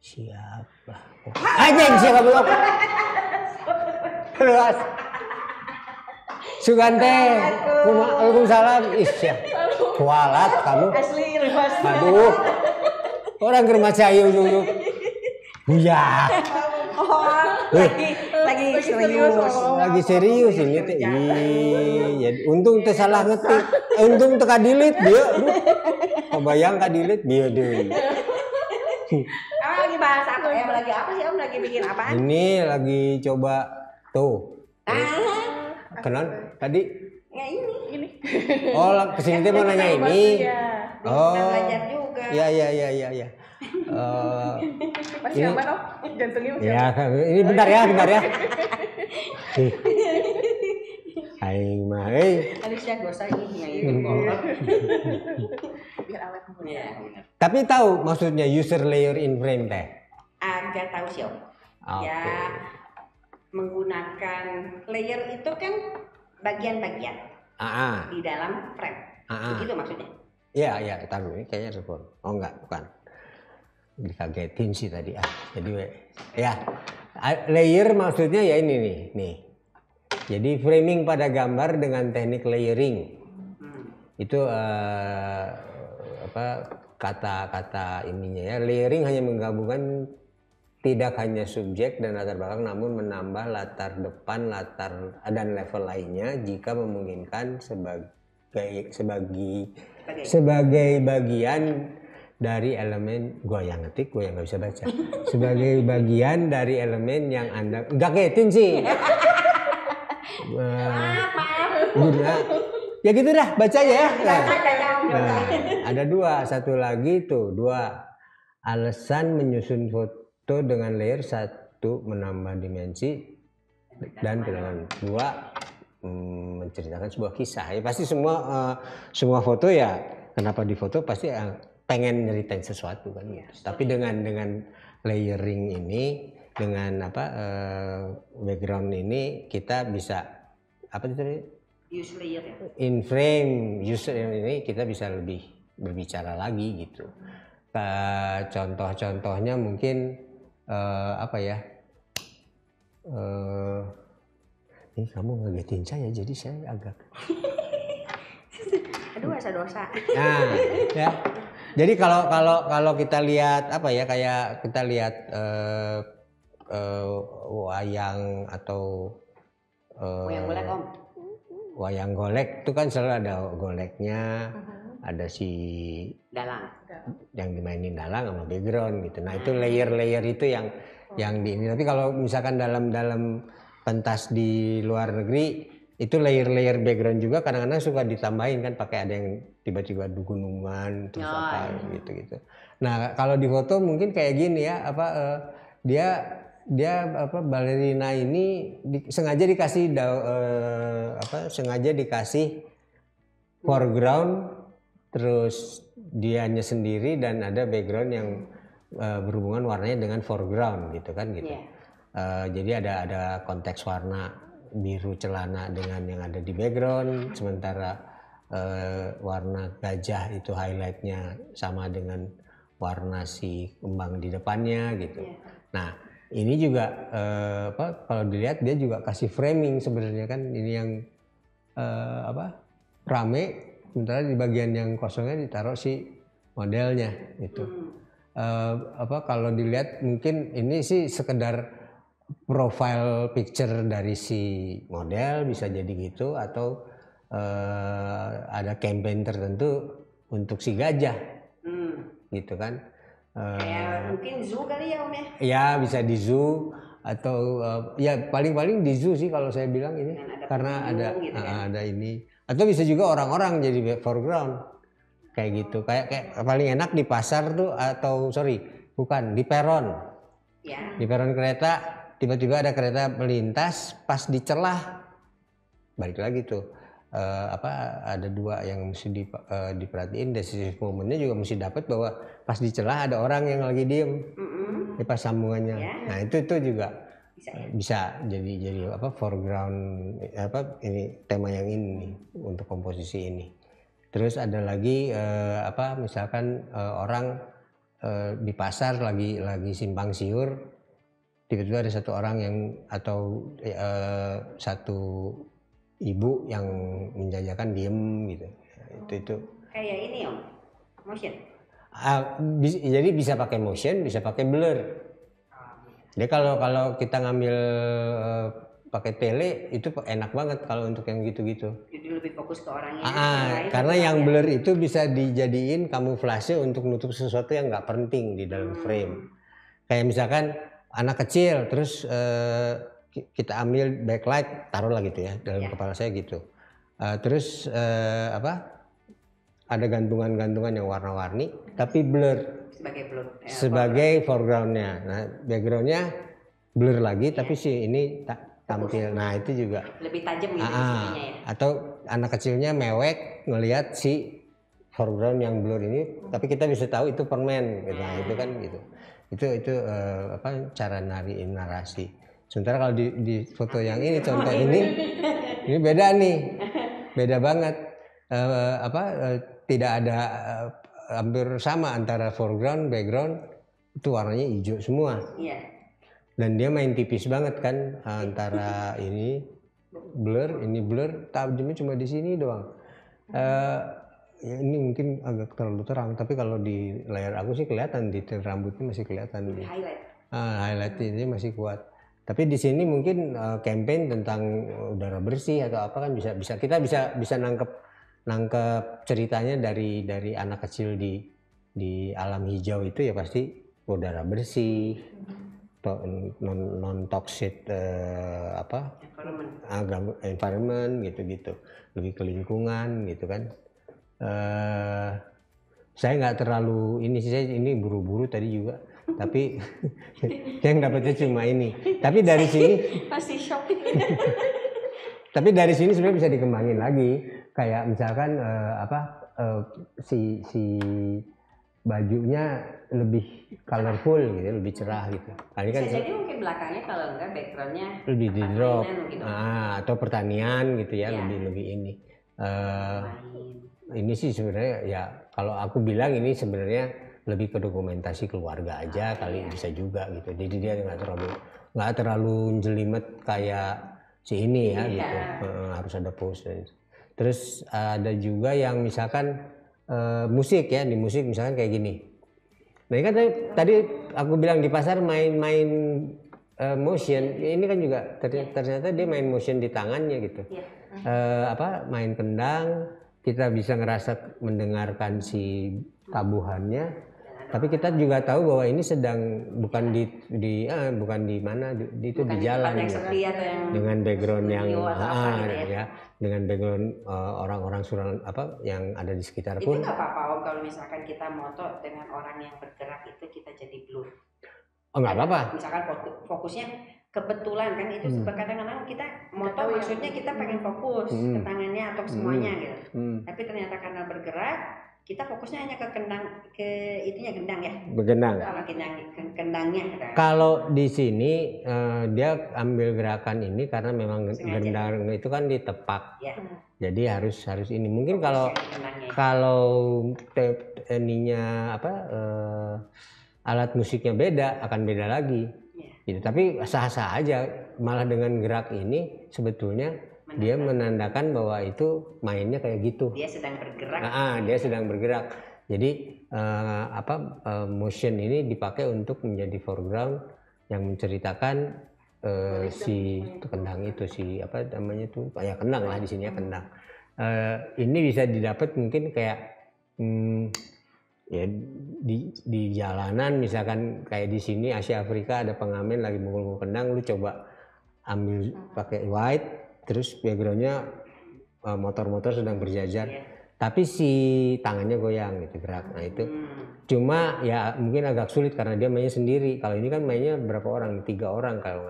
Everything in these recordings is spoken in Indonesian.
Siapa? Anjing siapa belum? Terus Sugante, Waalaikumsalam. Isya, kualat kamu. Asli remas. Aduh, orang ke rumah saya yuk. Buya. Lagi serius. Lagi serius ini teh. Iya, untung teh salah ngetik. Untung teh kadilit dia. Kebayang kadilit dia deh. Lagi bahas apa? Lagi apa sih Om? Lagi bikin apaan? Ini lagi coba tuh. Kenan tadi? Ya ini. Oh, kesini teh mau nanya ini. Oh. Belajar juga. Iya. Masih aman Om? Jantungnya masih aman? Ya, ini bentar ya. Aing mah, Alicia dosa ini yang itu. Biar awet muda. Tapi tahu maksudnya user layer in frame teh? Agak tahu sih Om. Okay. Ya menggunakan layer itu kan bagian-bagian di dalam frame. Begitu maksudnya? Iya, taruh ini kayaknya telepon. Oh enggak, bukan. Dikagetin sih tadi. Jadi ya layer maksudnya ya ini nih. Jadi framing pada gambar dengan teknik layering. Itu kata-kata ininya ya. Layering hanya menggabungkan tidak hanya subjek dan latar belakang, namun menambah latar depan, latar dan level lainnya jika memungkinkan sebagai bagian dari elemen. Gue yang ngetik, gue yang nggak bisa baca. Sebagai bagian dari elemen yang Anda nggak ketin sih. Maaf. Ya gitu dah bacanya ya. Nah, ada satu lagi tuh, alasan menyusun foto dengan layer. 1, menambah dimensi dan kedalaman. 2, menceritakan sebuah kisah. Ya pasti semua foto ya, kenapa difoto pasti pengen nyeritain sesuatu kan ya. Tapi dengan layering ini, dengan background ini kita bisa use layer ya. In frame user ini kita bisa lebih berbicara lagi gitu. Contoh-contohnya mungkin ini kamu ngagetin saya jadi saya agak aduh dosa. Nah, ya. Jadi kalau kita lihat kayak kita lihat wayang atau wayang golek Om. Wayang golek itu kan selalu ada goleknya, ada si dalang yang dimainin dalang sama background gitu. Nah itu layer itu yang di ini. Tapi kalau misalkan dalam pentas di luar negeri itu layer background juga kadang-kadang suka ditambahin kan, pakai ada yang tiba-tiba di gunungan terus gitu. Nah kalau di foto mungkin kayak gini ya, dia balerina ini sengaja dikasih foreground, terus dianya sendiri dan ada background yang berhubungan warnanya dengan foreground gitu kan gitu. Jadi ada konteks warna biru celana dengan yang ada di background, sementara warna gajah itu highlightnya sama dengan warna si kembang di depannya gitu. Nah ini juga kalau dilihat dia juga kasih framing sebenarnya kan, ini yang rame, sementara di bagian yang kosongnya ditaruh si modelnya gitu. Kalau dilihat mungkin ini sih sekedar profile picture dari si model, bisa jadi gitu, atau ada campaign tertentu untuk si gajah gitu kan. Kayak mungkin zoo kali ya Om ya? Ya bisa di zoo atau ya paling di zoo sih kalau saya bilang ini, karena ada gitu kan? Ada ini, atau bisa juga orang-orang jadi foreground kayak gitu, kayak paling enak di pasar tuh, atau di peron ya. Di peron kereta tiba-tiba ada kereta melintas, pas di celah balik lagi tuh ada 2 yang mesti diperhatiin, dari momennya juga mesti dapat bahwa pas di celah ada orang yang lagi diem di pas sambungannya. Nah itu juga bisa jadi foreground ini tema yang ini untuk komposisi ini. Terus ada lagi misalkan orang di pasar lagi simpang siur, tiba-tiba ada satu orang yang atau satu ibu yang menjajakan diem gitu. Itu kayak ini Om, motion. Jadi bisa pakai motion, bisa pakai blur. Jadi kalau kita ngambil pakai tele itu enak banget kalau untuk yang gitu-gitu. Jadi lebih fokus ke orangnya. Karena yang blur itu bisa dijadiin kamuflase untuk nutup sesuatu yang nggak penting di dalam frame. Kayak misalkan anak kecil, terus kita ambil backlight, taruhlah gitu ya dalam kepala saya gitu. Terus ada gantungan-gantungan yang warna-warni, tapi blur. Sebagai foregroundnya. Nah backgroundnya blur lagi, tapi si ini tampil. Nah itu juga lebih tajam gitu ya. Atau anak kecilnya mewek ngelihat si foreground yang blur ini, tapi kita bisa tahu itu permen gitu. Nah, itu kan gitu. Itu cara nariin narasi. Sementara kalau di foto yang ini, contoh ini beda nih. Beda banget. Tidak ada hampir sama antara foreground, background, itu warnanya hijau semua. Dan dia main tipis banget kan antara ini blur, tajamnya cuma di sini doang. Ya ini mungkin agak terlalu terang, tapi kalau di layar aku sih kelihatan, detail rambutnya masih kelihatan. Highlight ini masih kuat. Tapi di sini mungkin campaign tentang udara bersih atau apa kan bisa kita bisa nangkep ceritanya dari anak kecil di alam hijau itu ya pasti udara bersih. Non toxic environment gitu, lebih ke lingkungan gitu kan. Saya nggak terlalu saya ini buru-buru tadi juga, tapi yang dapatnya cuma ini. Tapi dari sini masih shopping. Tapi dari sini sebenarnya bisa dikembangin lagi, kayak misalkan si bajunya lebih colorful gitu, lebih cerah gitu. Bisa kan jadi mungkin belakangnya kalau enggak backgroundnya lebih di drop, atau pertanian gitu ya, lebih ini. Ini sih sebenarnya ya kalau aku bilang ini sebenarnya lebih ke dokumentasi keluarga aja kali, bisa juga gitu. Jadi dia nggak terlalu jelimet kayak si ini ya gitu. Harus ada pose. Terus ada juga yang misalkan musik ya, di musik misalkan kayak gini. Nah ini kan tadi aku bilang di pasar main motion, ini kan juga ternyata dia main motion di tangannya gitu. Main kendang, kita bisa ngerasa mendengarkan si tabuhannya, tapi kita juga tahu bahwa ini sedang bukan di mana, itu di jalan gitu. Dengan background yang dengan background orang-orang yang ada di sekitar pun. Itu nggak apa-apa Om kalau misalkan kita moto dengan orang yang bergerak itu kita jadi blur. Oh nggak apa-apa. Misalkan fokusnya kebetulan kan itu kadang-kadang kita moto maksudnya kita pengen fokus ke tangannya atau semuanya gitu. Tapi ternyata karena bergerak kita fokusnya hanya ke gendang ya. Bergendang. Kalau kendangnya. Kalau di sini dia ambil gerakan ini karena memang gendang itu kan ditepak. Ya. Jadi harus ini. Mungkin kalau ininya alat musiknya beda, akan beda lagi. Gitu. Tapi sah-sah aja. Malah dengan gerak ini sebetulnya dia menandakan bahwa itu mainnya kayak gitu. Dia sedang bergerak. Dia sedang bergerak. Jadi motion ini dipakai untuk menjadi foreground yang menceritakan si kendang itu, kendang lah di sini ya, kendang. Ini bisa didapat mungkin kayak ya di jalanan misalkan kayak di sini Asia Afrika ada pengamen lagi mukul kendang, lu coba ambil pakai white, terus backgroundnya motor-motor sedang berjajar, tapi si tangannya goyang gitu, gerak. Nah itu cuma ya mungkin agak sulit karena dia mainnya sendiri. Kalau ini kan mainnya berapa orang? 3 orang kalau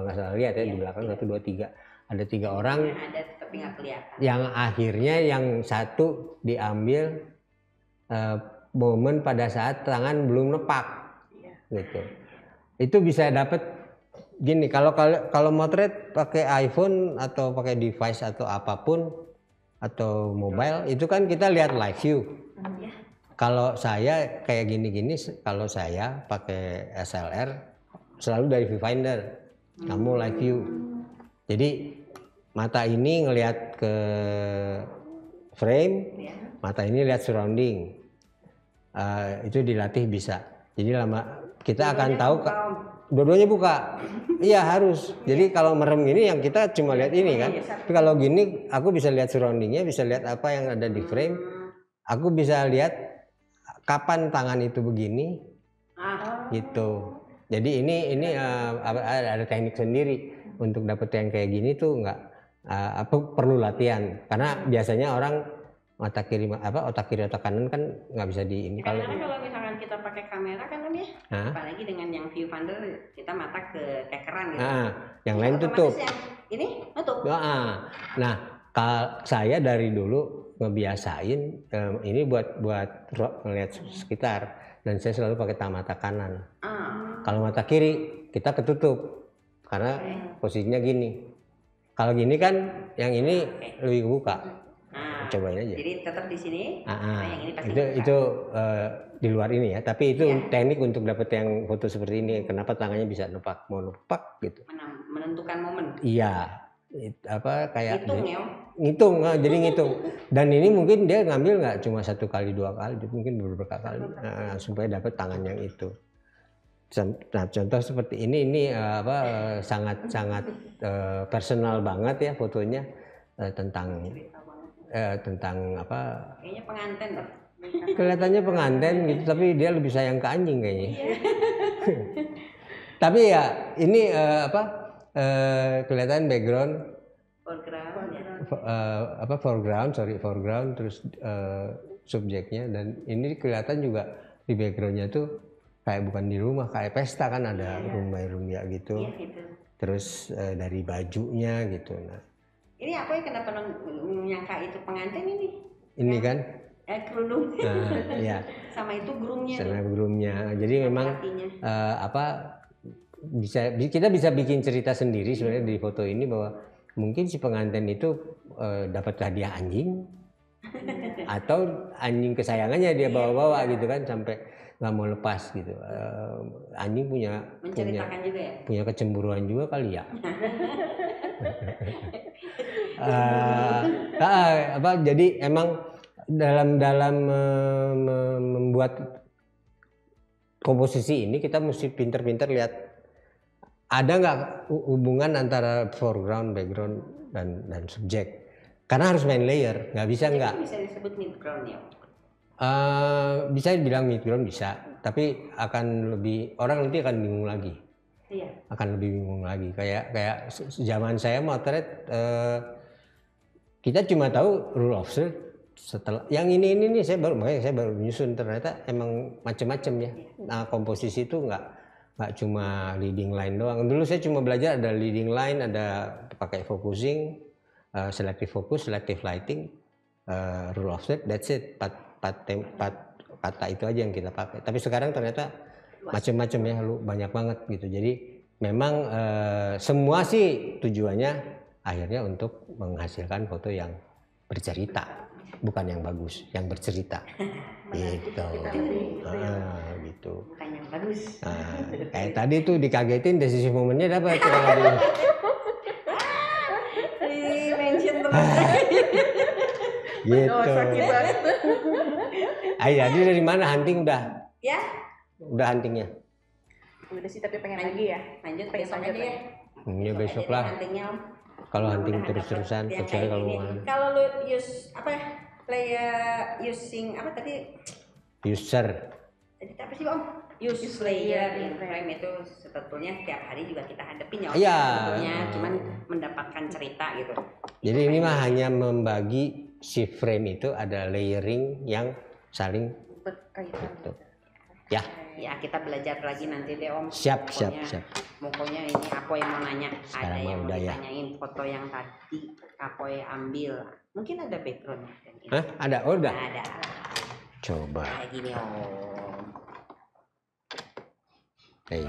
nggak salah lihat ya, di belakang 1, 2, 3 ada 3 orang. Ada tapi nggak kelihatan. Yang akhirnya yang satu diambil momen pada saat tangan belum nepak, gitu. Itu bisa dapat gini. Kalau motret pakai iPhone atau pakai device atau apapun atau mobile, itu kan kita lihat live view. kalau saya kayak gini-gini, kalau saya pakai SLR selalu dari viewfinder, kamu live view. Jadi mata ini ngelihat ke frame, mata ini lihat surrounding. Itu dilatih bisa. Jadi kita akan tahu dua-duanya buka. Iya harus. Jadi kalau merem gini yang kita cuma lihat ini kan. Tapi kalau gini aku bisa lihat surroundingnya, bisa lihat apa yang ada di frame. Aku bisa lihat kapan tangan itu begini. Gitu. Jadi ini ada teknik sendiri untuk dapet yang kayak gini tuh perlu latihan. Karena biasanya orang otak kiri otak kanan kan nggak bisa di ini. Kalau misalkan kita pakai kamera kan Om ya, apalagi dengan yang viewfinder kita mata ke kekeran gitu. Yang lain tutup. Ini tutup. Nah, saya dari dulu ngebiasain ini buat melihat sekitar dan saya selalu pakai mata kanan. Kalau mata kiri kita ketutup karena posisinya gini. Kalau gini kan yang ini lebih kebuka. Cobain aja. Jadi tetap di sini. Yang ini pasti itu di luar ini ya. Tapi itu teknik untuk dapet yang foto seperti ini. Kenapa tangannya bisa mau nepak gitu? Menentukan momen. Iya. Kayak ngitung ya. Jadi ngitung. Dan ini mungkin dia ngambil nggak cuma 1 kali 2 kali, mungkin beberapa kali supaya dapat tangan yang itu. Nah, contoh seperti ini sangat personal banget ya fotonya tentang apa? Kayaknya pengantin loh. Kelihatannya pengantin gitu, tapi dia lebih sayang ke anjing kayaknya. Tapi ya ini kelihatan foreground terus subjeknya, dan ini kelihatan juga di backgroundnya tuh kayak bukan di rumah, kayak pesta kan ada rumah gitu. Terus dari bajunya gitu. Nah, ini aku yang kenapa menyangka itu pengantin ini? Ini kan? Kerudung. Iya. Sama itu groomnya. Sama groomnya. Jadi memang kita bisa bikin cerita sendiri sebenarnya di foto ini, bahwa mungkin si pengantin itu dapat hadiah anjing atau anjing kesayangannya dia bawa-bawa gitu kan sampai nggak mau lepas gitu. Anjing punya juga ya? Punya kecemburuan juga kali ya. Jadi emang dalam membuat komposisi ini kita mesti pinter-pinter lihat ada nggak hubungan antara foreground, background dan subjek. Karena harus main layer, nggak bisa nggak. Bisa disebut midground ya? Bisa dibilang midground bisa, tapi orang nanti akan bingung lagi. Iya. Akan lebih bingung lagi. Kayak zaman saya motret, kita cuma tahu rule of third. Setelah yang ini nih saya baru menyusun, ternyata emang macam-macam ya. Nah, komposisi itu nggak cuma leading line doang. Dulu saya cuma belajar ada leading line, ada pakai focusing, selective focus, selective lighting, rule of third, that's it. 4 kata itu aja yang kita pakai. Tapi sekarang ternyata macam-macam ya, banyak banget gitu. Jadi memang semua sih tujuannya akhirnya untuk menghasilkan foto yang bercerita, bukan yang bagus, yang bercerita. Gitu. Gitu. Bukan yang bagus. Kayak tadi tuh dikagetin, decisive momennya dapat. Mention terus. Gitu. Sakit banget. Jadi dari mana hunting udah? Ya. Udah huntingnya. Udah sih, tapi pengen lagi ya. Lanjut besok aja ya. Ya besok lah. Kalau hunting terus-terusan, kecuali kalau kalau lu using apa tadi? User. Jadi apa sih Om? Use layer in frame itu sebetulnya tiap hari juga kita hadapin ya. Iya. Sebetulnya cuman mendapatkan cerita gitu. Jadi ini mah hanya membagi si frame itu ada layering yang saling berkaitan. Ya. Ya kita belajar lagi nanti deh Om. Siap. Pokoknya ini apa yang mau nanya. Sekarang ada yang mau ya. ditanyain foto yang tadi apa yang ambil. Mungkin ada background. Hah? Ada? Oh, udah. Ada. Coba. Kayak gini Om. Hey.